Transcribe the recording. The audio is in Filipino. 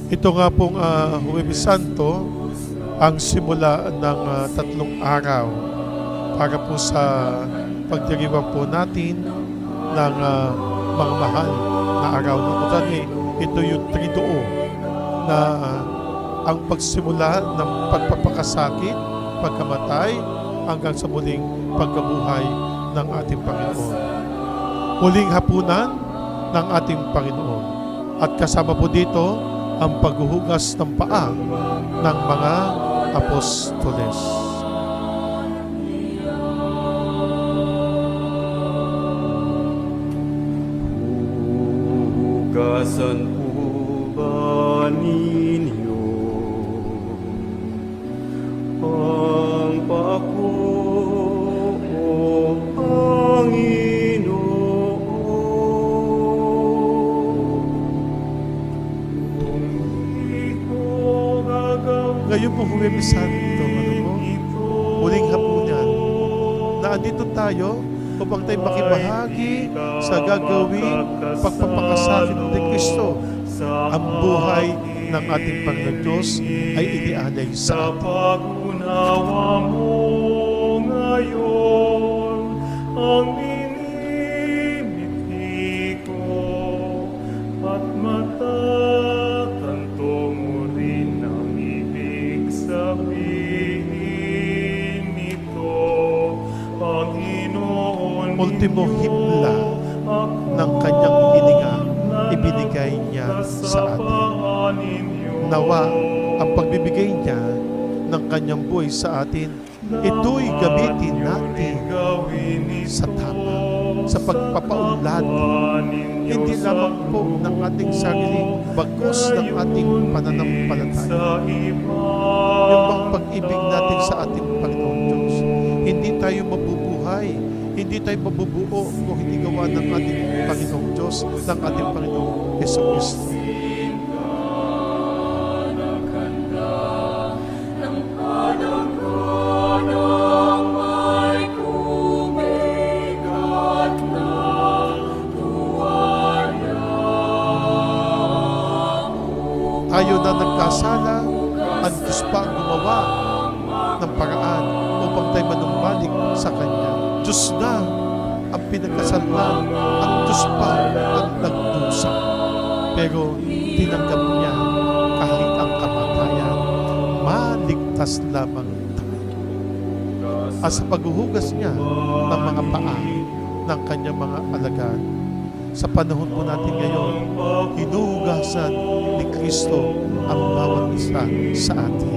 Ito nga pong Huwebes Santo ang simula ng tatlong araw para po sa pagdiriwang po natin ng mga mahal na araw ng Kutani. Ito yung Triduo na ang pagsimula ng pagpapakasakit, pagkamatay, hanggang sa muling pagkabuhay ng ating Panginoon. Huling hapunan ng ating Panginoon. At kasama po dito ang paghuhugas ng paa ng mga apostoles. Hugasan po ba ninyo ang paa ko, O Panginoon? Ngayon po Huwebes Santo, huling hapunan, na andito tayo upang tayo makibahagi sa gagawing pagpapakasakit ni Kristo. Ang buhay ng ating Panginoon Diyos ay inialay sa atin. Pag-unawa mo ngayon ang minimiti ko at matatanto mo rin ang ibig sabihin nito, Panginoon. Ultimo himla ng kanyang hininga ibinigay niya sa atin. Nawa ang pagbibigay niya ng kanyang buhay sa atin, ito'y gamitin natin sa tama, sa pagpapaunlad, hindi lamang po ng ating sarili, bagkus ng ating pananampalataya. Yung bang pag-ibig natin sa ating Panginoon Diyos, hindi tayo mabubuhay, hindi tayo mabubuo kung hindi gawa ng ating Panginoong Diyos, ng ating Panginoong Jesucristo. Tayo na nagkasala, ang Diyos pa ang gumawa ng paraan upang tayo manumbalik sa Kanya. Diyos na ang pinagkasalan, ang Diyos pa ang nagdusa. Pero tinanggap niya kahit ang kamatayan, maligtas lamang tayo. At sa paghuhugas niya ng mga paa ng kanyang mga alagad, sa panahon po natin ngayon, hinuhugasan ni Kristo ang bawat isa sa atin.